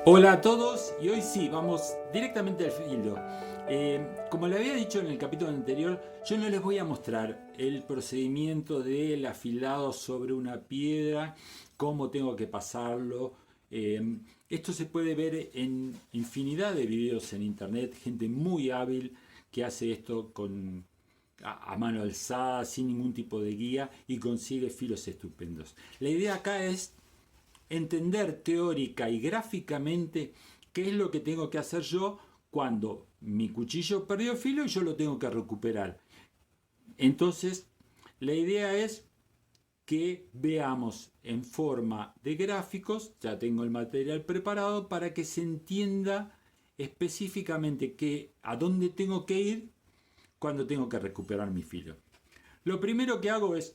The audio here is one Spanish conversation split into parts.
Hola a todos, y hoy sí, vamos directamente al filo. Como le había dicho en el capítulo anterior, yo no les voy a mostrar el procedimiento del afilado sobre una piedra, cómo tengo que pasarlo. Esto se puede ver en infinidad de videos en internet, gente muy hábil que hace esto a mano alzada, sin ningún tipo de guía, y consigue filos estupendos. La idea acá es entender teórica y gráficamente qué es lo que tengo que hacer yo cuando mi cuchillo perdió filo y yo lo tengo que recuperar. Entonces, la idea es que veamos en forma de gráficos, ya tengo el material preparado para que se entienda específicamente a dónde tengo que ir cuando tengo que recuperar mi filo. Lo primero que hago es,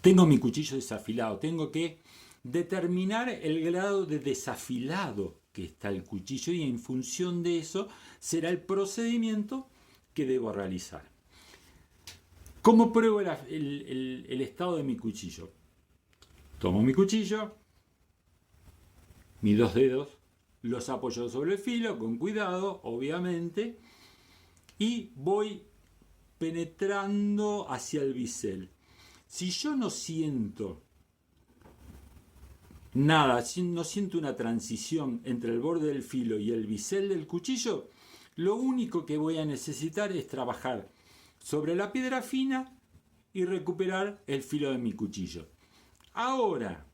tengo mi cuchillo desafilado, tengo que determinar el grado de desafilado que está el cuchillo y en función de eso será el procedimiento que debo realizar. ¿Cómo pruebo el estado de mi cuchillo? Tomo mi cuchillo, mis dos dedos, los apoyo sobre el filo con cuidado, obviamente, y voy penetrando hacia el bisel. Si yo no siento nada, no siento una transición entre el borde del filo y el bisel del cuchillo, lo único que voy a necesitar es trabajar sobre la piedra fina y recuperar el filo de mi cuchillo. Ahora,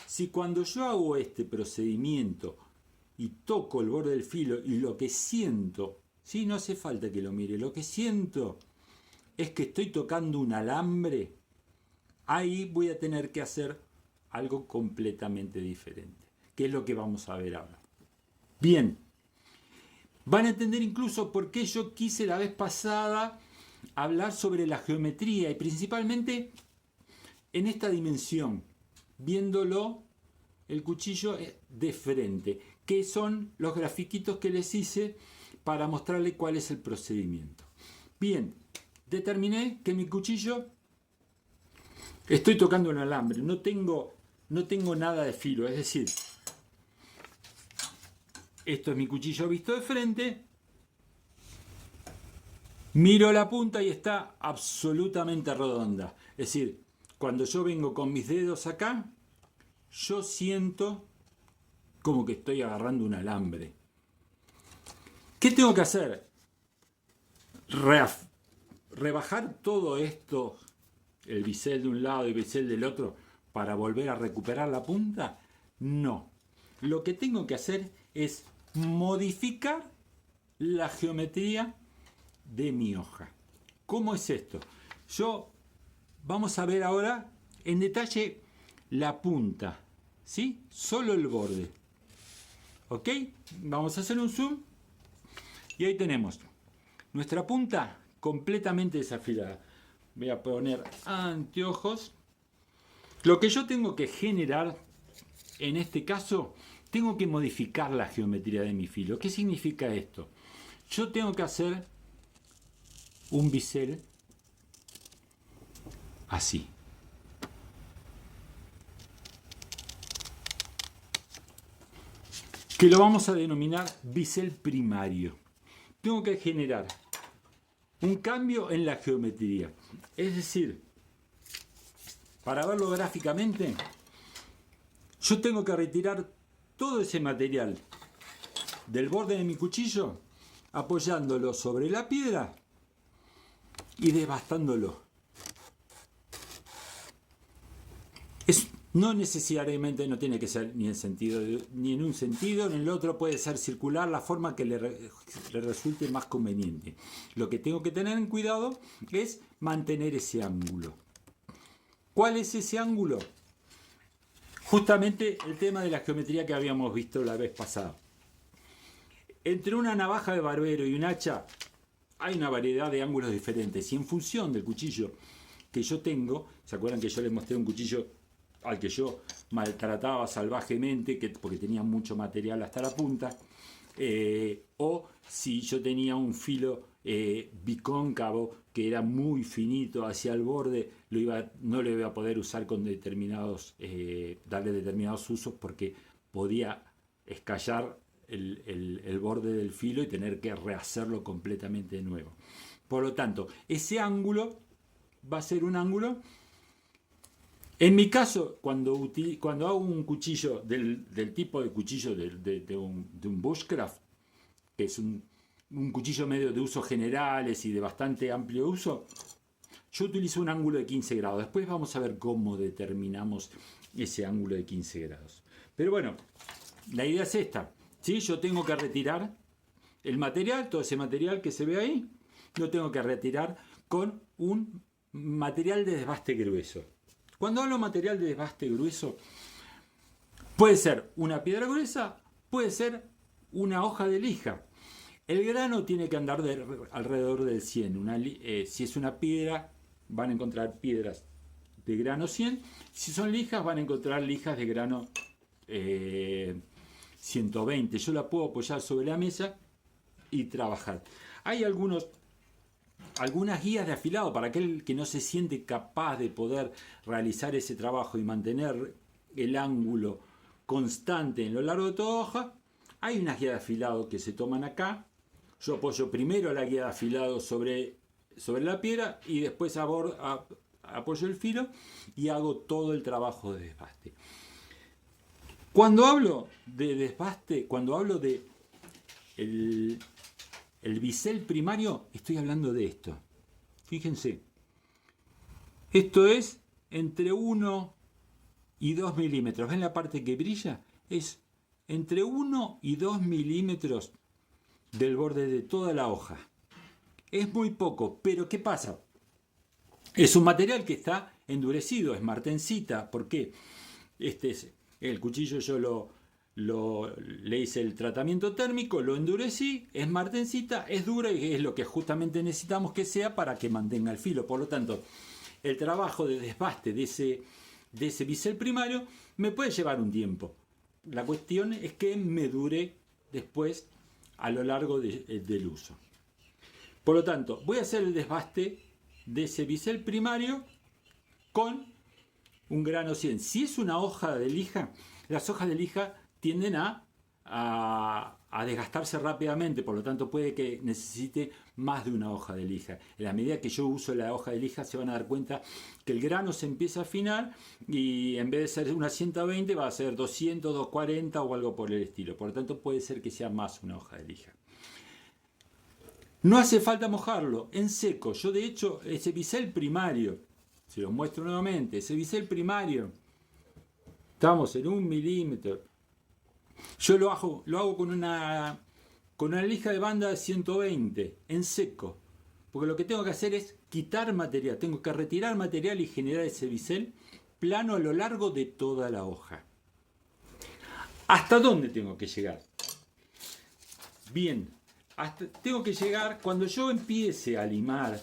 si cuando yo hago este procedimiento y toco el borde del filo y lo que siento, no hace falta que lo mire, lo que siento es que estoy tocando un alambre, ahí voy a tener que hacer algo completamente diferente, que es lo que vamos a ver ahora. Bien, van a entender incluso por qué yo quise la vez pasada hablar sobre la geometría y principalmente en esta dimensión, viéndolo el cuchillo de frente, que son los grafiquitos que les hice para mostrarles cuál es el procedimiento. Bien, determiné que mi cuchillo estoy tocando un alambre, no tengo nada de filo, es decir, esto es mi cuchillo visto de frente, miro la punta y está absolutamente redonda. Es decir, cuando yo vengo con mis dedos acá, yo siento como que estoy agarrando un alambre. ¿Qué tengo que hacer? Rebajar todo esto, el bisel de un lado y el bisel del otro, para volver a recuperar la punta? No. Lo que tengo que hacer es modificar la geometría de mi hoja. ¿Cómo es esto? Vamos a ver ahora en detalle la punta, ¿sí? Solo el borde. ¿Ok? Vamos a hacer un zoom y ahí tenemos nuestra punta completamente desafilada. Voy a poner anteojos. Lo que yo tengo que generar en este caso, tengo que modificar la geometría de mi filo. ¿Qué significa esto? Yo tengo que hacer un bisel así. Que lo vamos a denominar bisel primario. Tengo que generar un cambio en la geometría. Es decir, para verlo gráficamente, yo tengo que retirar todo ese material del borde de mi cuchillo, apoyándolo sobre la piedra y devastándolo. No necesariamente no tiene que ser ni en un sentido ni en el otro, puede ser circular, la forma que le resulte más conveniente. Lo que tengo que tener en cuidado es mantener ese ángulo. ¿Cuál es ese ángulo? Justamente el tema de la geometría que habíamos visto la vez pasada. Entre una navaja de barbero y un hacha hay una variedad de ángulos diferentes y en función del cuchillo que yo tengo, ¿se acuerdan que yo les mostré un cuchillo al que yo maltrataba salvajemente porque tenía mucho material hasta la punta? O si yo tenía un filo bicóncavo que era muy finito hacia el borde, no lo iba a poder usar con darle determinados usos porque podía escallar el borde del filo y tener que rehacerlo completamente de nuevo. Por lo tanto, ese ángulo va a ser un ángulo. En mi caso, cuando hago un cuchillo del tipo de cuchillo de un bushcraft, que es un cuchillo medio de usos generales y de bastante amplio uso, yo utilizo un ángulo de 15 grados. Después vamos a ver cómo determinamos ese ángulo de 15 grados. Pero bueno, la idea es esta. ¿Sí? Yo tengo que retirar el material, todo ese material que se ve ahí, lo tengo que retirar con un material de desbaste grueso. Cuando hablo de material de desbaste grueso, puede ser una piedra gruesa, puede ser una hoja de lija. El grano tiene que andar alrededor del 100. Si es una piedra, van a encontrar piedras de grano 100. Si son lijas, van a encontrar lijas de grano 120. Yo la puedo apoyar sobre la mesa y trabajar. Hay algunas guías de afilado para aquel que no se siente capaz de poder realizar ese trabajo y mantener el ángulo constante en lo largo de toda hoja. Hay unas guías de afilado que se toman acá. Yo apoyo primero la guía de afilado sobre la piedra y después apoyo el filo y hago todo el trabajo de desbaste. Cuando hablo de desbaste, cuando hablo de el bisel primario, estoy hablando de esto. Fíjense, esto es entre 1 y 2 milímetros. ¿Ven la parte que brilla? Es entre 1 y 2 milímetros del borde de toda la hoja. Es muy poco, pero ¿qué pasa? Es un material que está endurecido, es martensita. ¿Por qué? El cuchillo yo le hice el tratamiento térmico, lo endurecí, es martensita, es dura y es lo que justamente necesitamos que sea para que mantenga el filo. Por lo tanto, el trabajo de desbaste de ese bisel primario me puede llevar un tiempo. La cuestión es que me dure después a lo largo del uso. Por lo tanto, voy a hacer el desbaste de ese bisel primario con un grano 100. Si es una hoja de lija, las hojas de lija tienden a desgastarse rápidamente, por lo tanto puede que necesite más de una hoja de lija. En la medida que yo uso la hoja de lija se van a dar cuenta que el grano se empieza a afinar y en vez de ser una 120 va a ser 200, 240 o algo por el estilo. Por lo tanto puede ser que sea más una hoja de lija. No hace falta mojarlo, en seco. Yo de hecho ese bisel primario, se lo muestro nuevamente, ese bisel primario, estamos en 1 milímetro. Yo lo hago con una lija de banda de 120 en seco, porque lo que tengo que hacer es quitar material, tengo que retirar material y generar ese bisel plano a lo largo de toda la hoja. ¿Hasta dónde tengo que llegar? Bien, tengo que llegar cuando yo empiece a limar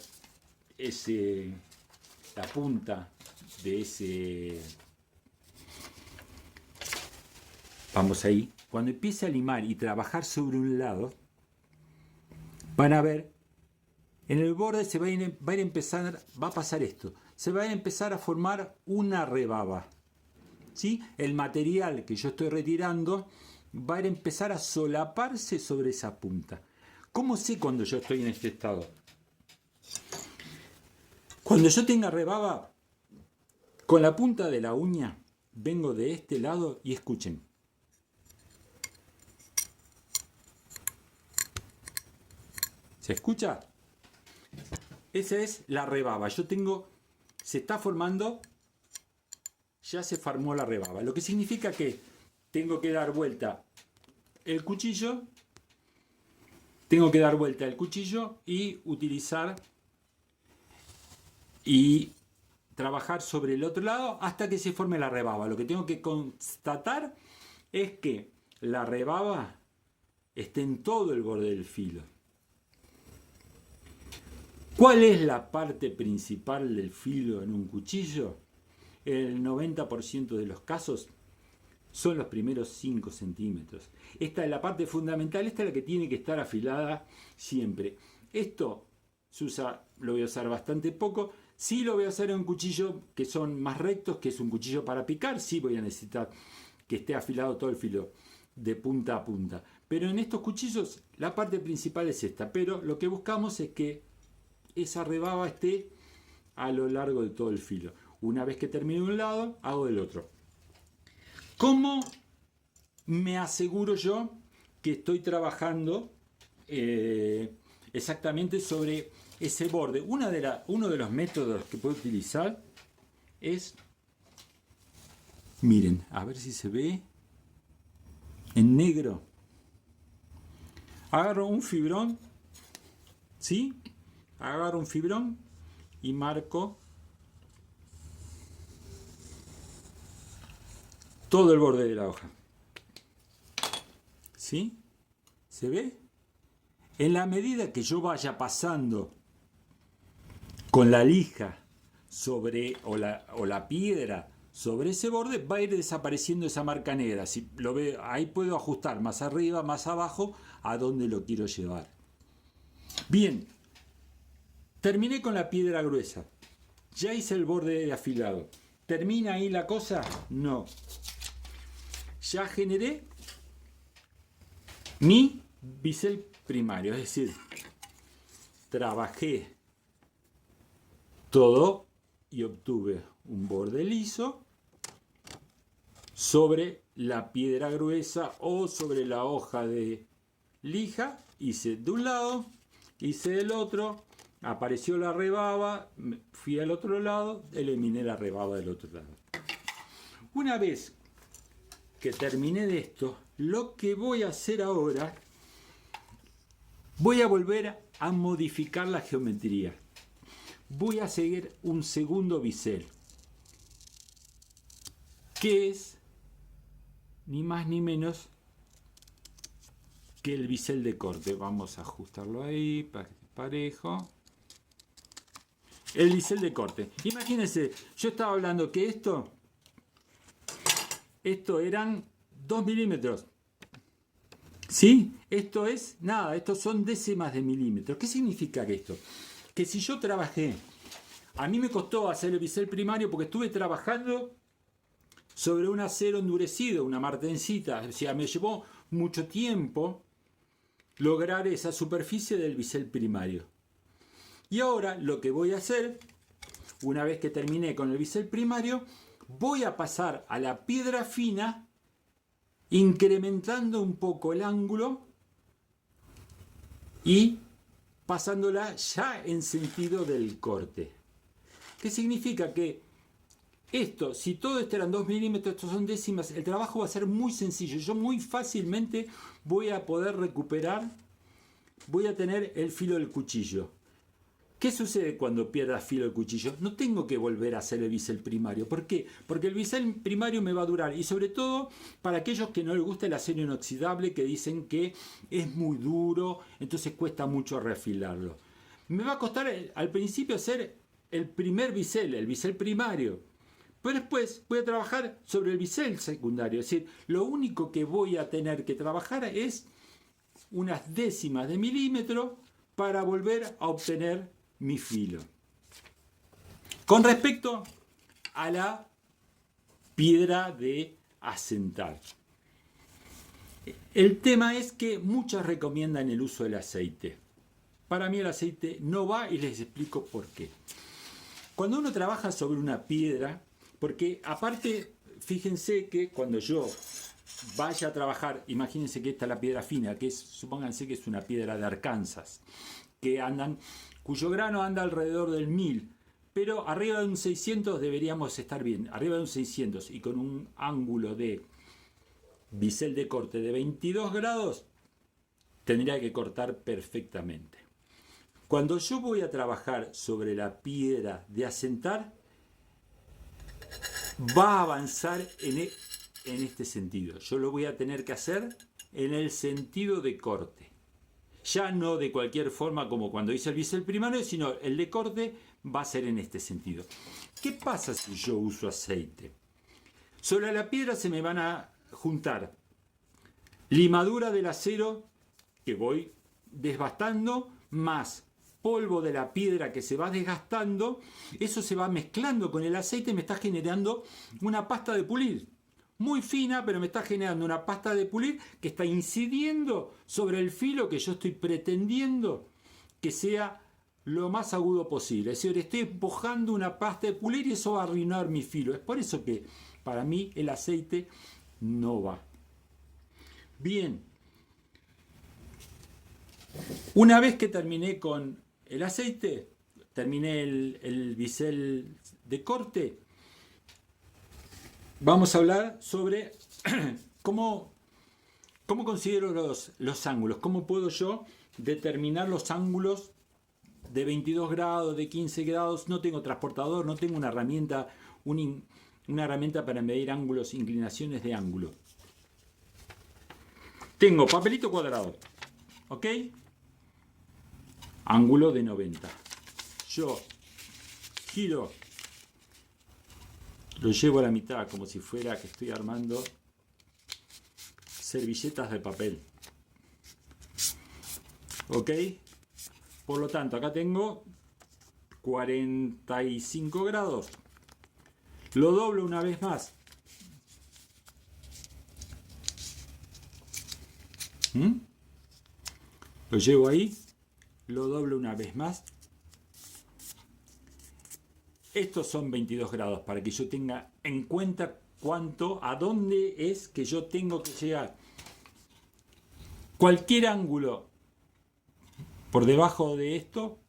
la punta de ese... Vamos ahí. Cuando empiece a limar y trabajar sobre un lado, van a ver, en el borde va a pasar esto. Se va a empezar a formar una rebaba. ¿Sí? El material que yo estoy retirando va a empezar a solaparse sobre esa punta. ¿Cómo sé cuando yo estoy en este estado? Cuando yo tenga rebaba, con la punta de la uña, vengo de este lado y escuchen. ¿Se escucha? Esa es la rebaba. Se está formando, ya se formó la rebaba. Lo que significa que tengo que dar vuelta el cuchillo, y utilizar y trabajar sobre el otro lado hasta que se forme la rebaba. Lo que tengo que constatar es que la rebaba esté en todo el borde del filo. ¿Cuál es la parte principal del filo en un cuchillo? El 90% de los casos son los primeros 5 centímetros. Esta es la parte fundamental, esta es la que tiene que estar afilada siempre. Esto lo voy a usar bastante poco. Sí lo voy a hacer en un cuchillo que son más rectos, que es un cuchillo para picar. Sí voy a necesitar que esté afilado todo el filo. de punta a punta. Pero en estos cuchillos la parte principal es esta, pero lo que buscamos es que esa rebaba esté a lo largo de todo el filo. Una vez que termino de un lado, hago del otro. ¿Cómo me aseguro yo que estoy trabajando exactamente sobre ese borde? Uno de los métodos que puedo utilizar es, miren, a ver si se ve en negro. Agarro un fibrón, ¿sí? Agarro un fibrón y marco todo el borde de la hoja. ¿Sí? ¿Se ve? En la medida que yo vaya pasando con la lija sobre o la piedra sobre ese borde, va a ir desapareciendo esa marca negra. Si lo veo, ahí puedo ajustar más arriba, más abajo, a donde lo quiero llevar. Bien, terminé con la piedra gruesa. Ya hice el borde afilado. ¿Termina ahí la cosa? No. Ya generé mi bisel primario, es decir, trabajé todo y obtuve un borde liso sobre la piedra gruesa o sobre la hoja de lija. Hice de un lado, hice del otro, apareció la rebaba, fui al otro lado, eliminé la rebaba del otro lado. Una vez que terminé de esto, lo que voy a hacer ahora, voy a volver a modificar la geometría. Voy a seguir un segundo bisel, que es ni más ni menos que el bisel de corte. Vamos a ajustarlo ahí para que esté parejo. El bisel de corte. Imagínense, yo estaba hablando que esto eran 2 milímetros. ¿Sí? Esto es nada, estos son décimas de milímetros. ¿Qué significa esto? Que si yo trabajé, a mí me costó hacer el bisel primario porque estuve trabajando sobre un acero endurecido, una martencita. O sea, me llevó mucho tiempo lograr esa superficie del bisel primario. Y ahora lo que voy a hacer, una vez que terminé con el bisel primario, voy a pasar a la piedra fina, incrementando un poco el ángulo y pasándola ya en sentido del corte. ¿Qué significa? Que esto, si todo esto eran 2 milímetros, estos son décimas, el trabajo va a ser muy sencillo. Yo muy fácilmente voy a poder recuperar, voy a tener el filo del cuchillo. ¿Qué sucede cuando pierda filo el cuchillo? No tengo que volver a hacer el bisel primario. ¿Por qué? Porque el bisel primario me va a durar. Y sobre todo para aquellos que no les gusta el acero inoxidable, que dicen que es muy duro, entonces cuesta mucho reafilarlo. Me va a costar al principio hacer el primer bisel, el bisel primario. Pero después voy a trabajar sobre el bisel secundario. Es decir, lo único que voy a tener que trabajar es unas décimas de milímetro para volver a obtener mi filo. Con respecto a la piedra de asentar, el tema es que muchos recomiendan el uso del aceite. Para mí el aceite no va y les explico por qué. Cuando uno trabaja sobre una piedra, porque aparte, fíjense que cuando yo vaya a trabajar, imagínense que esta es la piedra fina, que es, supónganse que es una piedra de Arkansas, cuyo grano anda alrededor del 1000, pero arriba de un 600 deberíamos estar bien, arriba de un 600 y con un ángulo de bisel de corte de 22 grados, tendría que cortar perfectamente. Cuando yo voy a trabajar sobre la piedra de asentar, va a avanzar en este sentido. Yo lo voy a tener que hacer en el sentido de corte. Ya no de cualquier forma como cuando hice el bisel primario, sino el de corte va a ser en este sentido. ¿Qué pasa si yo uso aceite? Sobre la piedra se me van a juntar limadura del acero que voy desbastando, más polvo de la piedra que se va desgastando. Eso se va mezclando con el aceite y me está generando una pasta de pulir. muy fina, pero me está generando una pasta de pulir que está incidiendo sobre el filo que yo estoy pretendiendo que sea lo más agudo posible. Es decir, estoy empujando una pasta de pulir y eso va a arruinar mi filo. Es por eso que para mí el aceite no va. Bien. Una vez que terminé con el aceite, terminé el bisel de corte, vamos a hablar sobre cómo considero los ángulos, cómo puedo yo determinar los ángulos de 22 grados, de 15 grados. No tengo transportador, no tengo una herramienta para medir ángulos, inclinaciones de ángulo. Tengo papelito cuadrado, ¿ok? Ángulo de 90. Yo giro, lo llevo a la mitad como si fuera que estoy armando servilletas de papel. ¿Ok? Por lo tanto, acá tengo 45 grados. Lo doblo una vez más. Lo llevo ahí. Lo doblo una vez más. Estos son 22 grados para que yo tenga en cuenta a dónde es que yo tengo que llegar. Cualquier ángulo por debajo de esto,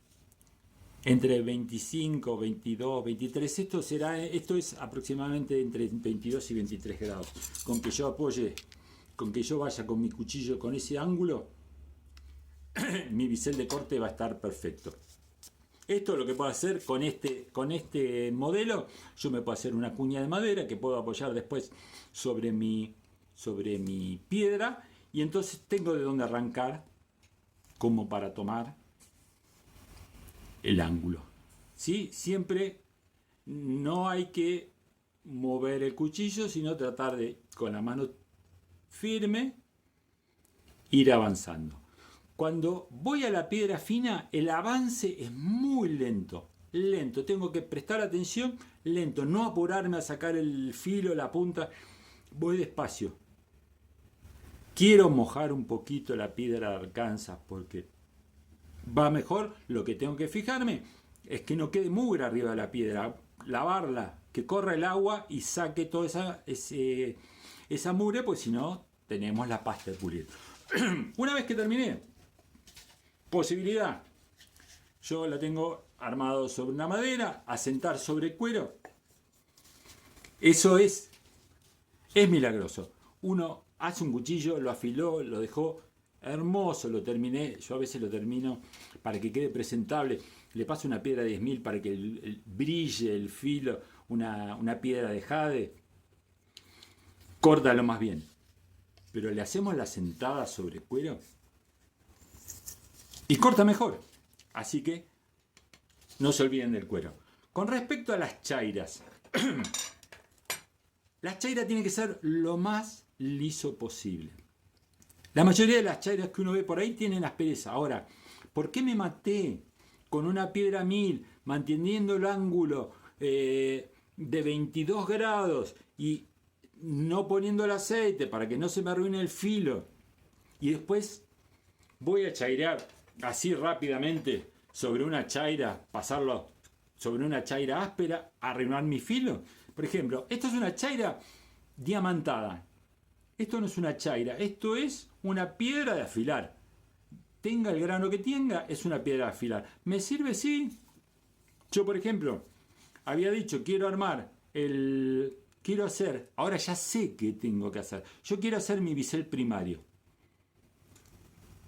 entre 25, 22, 23, esto es aproximadamente entre 22 y 23 grados. Con que yo apoye, con que yo vaya con mi cuchillo con ese ángulo, mi bisel de corte va a estar perfecto. Esto es lo que puedo hacer con este modelo. Yo me puedo hacer una cuña de madera que puedo apoyar después sobre mi piedra, y entonces tengo de dónde arrancar como para tomar el ángulo. ¿Sí? Siempre no hay que mover el cuchillo, sino tratar de, con la mano firme, ir avanzando. Cuando voy a la piedra fina, el avance es muy lento. Lento, tengo que prestar atención, lento, no apurarme a sacar el filo, la punta. Voy despacio. Quiero mojar un poquito la piedra de Arkansas porque va mejor. Lo que tengo que fijarme es que no quede mugre arriba de la piedra. Lavarla, que corra el agua y saque toda esa mugre, pues si no, tenemos la pasta de pulir. Una vez que terminé, posibilidad, yo la tengo armado sobre una madera, asentar sobre cuero. Eso es milagroso. Uno hace un cuchillo, lo afiló, lo dejó hermoso, lo terminé. Yo a veces lo termino para que quede presentable. Le paso una piedra de 10.000 para que brille el filo, una piedra de jade. Córtalo más bien. Pero le hacemos la sentada sobre cuero y corta mejor. Así que no se olviden del cuero. Con respecto a las chairas, la chaira tiene que ser lo más liso posible. La mayoría de las chairas que uno ve por ahí tienen aspereza. Ahora, ¿por qué me maté con una piedra 1000 manteniendo el ángulo de 22 grados y no poniendo el aceite para que no se me arruine el filo? Y después voy a chairear así rápidamente sobre una chaira, pasarlo sobre una chaira áspera, arruinar mi filo. Por ejemplo, esto es una chaira diamantada. Esto no es una chaira, esto es una piedra de afilar. Tenga el grano que tenga, es una piedra de afilar. ¿Me sirve? Sí. Yo, por ejemplo, había dicho, quiero hacer, ahora ya sé qué tengo que hacer. Yo quiero hacer mi bisel primario.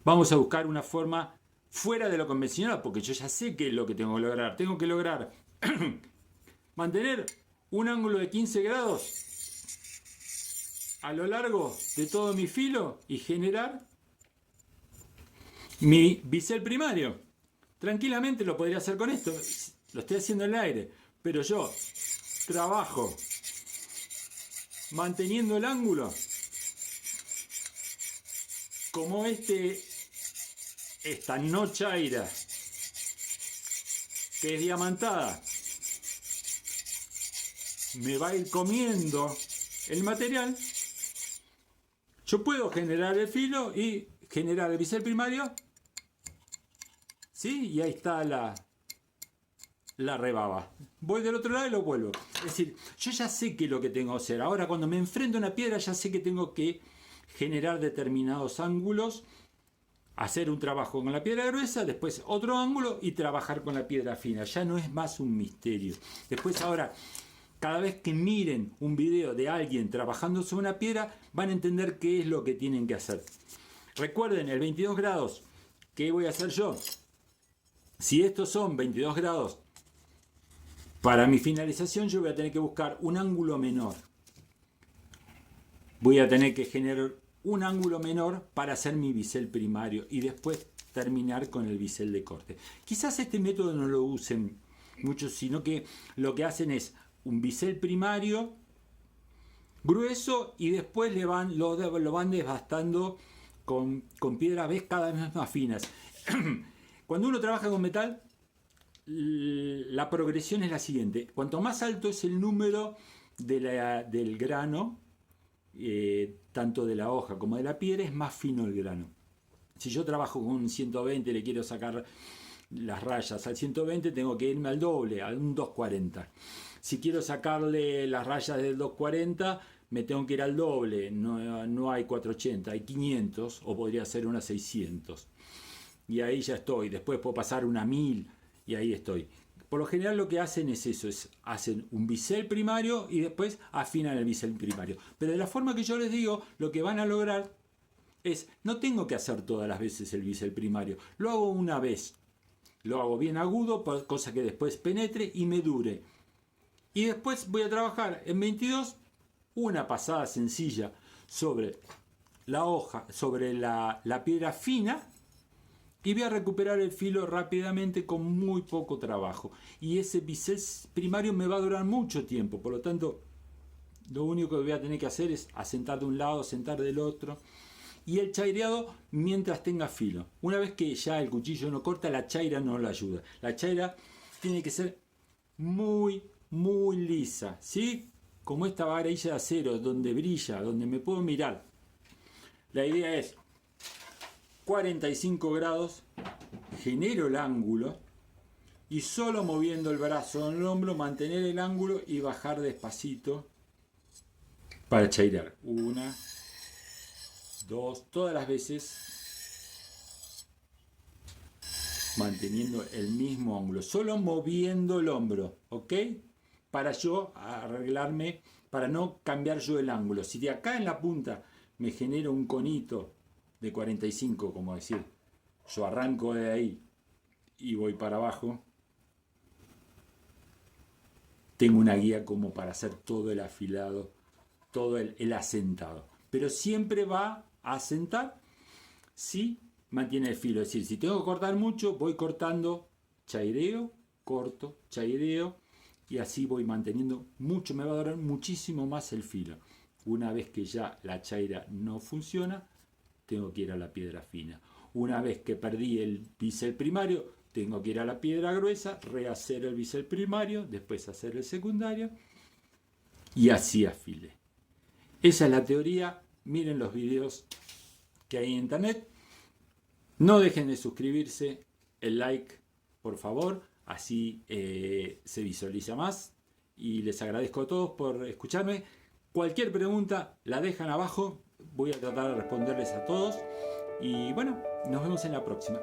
Vamos a buscar una forma fuera de lo convencional, porque yo ya sé qué es lo que tengo que lograr. Tengo que lograr mantener un ángulo de 15 grados a lo largo de todo mi filo y generar mi bisel primario. Tranquilamente lo podría hacer con esto. Lo estoy haciendo en el aire, pero yo trabajo manteniendo el ángulo como esta no chaira que es diamantada me va a ir comiendo el material, yo puedo generar el filo y generar el bisel primario, ¿sí? Y ahí está la rebaba. Voy del otro lado y lo vuelvo. Es decir, yo ya sé qué es lo que tengo que hacer. Ahora cuando me enfrento a una piedra ya sé que tengo que generar determinados ángulos, hacer un trabajo con la piedra gruesa, después otro ángulo y trabajar con la piedra fina. Ya no es más un misterio. Después ahora, cada vez que miren un video de alguien trabajando sobre una piedra, van a entender qué es lo que tienen que hacer. Recuerden, el 22 grados, ¿qué voy a hacer yo? Si estos son 22 grados, para mi finalización yo voy a tener que buscar un ángulo menor. Voy a tener que generar un ángulo menor para hacer mi bisel primario y después terminar con el bisel de corte. Quizás este método no lo usen muchos, sino que lo que hacen es un bisel primario grueso y después lo van desbastando con piedras cada vez más finas. Cuando uno trabaja con metal, la progresión es la siguiente. Cuanto más alto es el número del grano, tanto de la hoja como de la piedra, es más fino el grano. Si yo trabajo con un 120, le quiero sacar las rayas al 120, tengo que irme al doble, a un 240. Si quiero sacarle las rayas del 240, me tengo que ir al doble. No hay 480, hay 500 o podría ser una 600. Y ahí ya estoy. Después puedo pasar una 1000 y ahí estoy. Por lo general lo que hacen es eso, hacen un bisel primario y después afinan el bisel primario. Pero de la forma que yo les digo, lo que van a lograr es, no tengo que hacer todas las veces el bisel primario, lo hago una vez. Lo hago bien agudo, cosa que después penetre y me dure. Y después voy a trabajar en 22, una pasada sencilla sobre la hoja, sobre la piedra fina, y voy a recuperar el filo rápidamente con muy poco trabajo. Y ese bisel primario me va a durar mucho tiempo. Por lo tanto, lo único que voy a tener que hacer es asentar de un lado, asentar del otro. Y el chaireado mientras tenga filo. Una vez que ya el cuchillo no corta, la chaira no lo ayuda. La chaira tiene que ser muy, muy lisa, ¿sí? Como esta varilla de acero, donde brilla, donde me puedo mirar. La idea es 45 grados, genero el ángulo y solo moviendo el brazo en el hombro mantener el ángulo y bajar despacito para chairear. 1, 2, todas las veces manteniendo el mismo ángulo, solo moviendo el hombro, ¿ok? Para yo arreglarme, para no cambiar yo el ángulo. Si de acá en la punta me genero un conito de 45, como decir, yo arranco de ahí y voy para abajo, tengo una guía como para hacer todo el afilado, todo el asentado. Pero siempre va a asentar si mantiene el filo. Es decir, si tengo que cortar mucho, voy cortando, chaireo, corto, chaireo, y así voy manteniendo mucho, me va a durar muchísimo más el filo. Una vez que ya la chaira no funciona, tengo que ir a la piedra fina. Una vez que perdí el bisel primario, tengo que ir a la piedra gruesa, rehacer el bisel primario, después hacer el secundario y así afile. Esa es la teoría. Miren los videos que hay en internet. No dejen de suscribirse, el like, por favor, así se visualiza más. Y les agradezco a todos por escucharme. Cualquier pregunta la dejan abajo. Voy a tratar de responderles a todos. Y bueno, nos vemos en la próxima.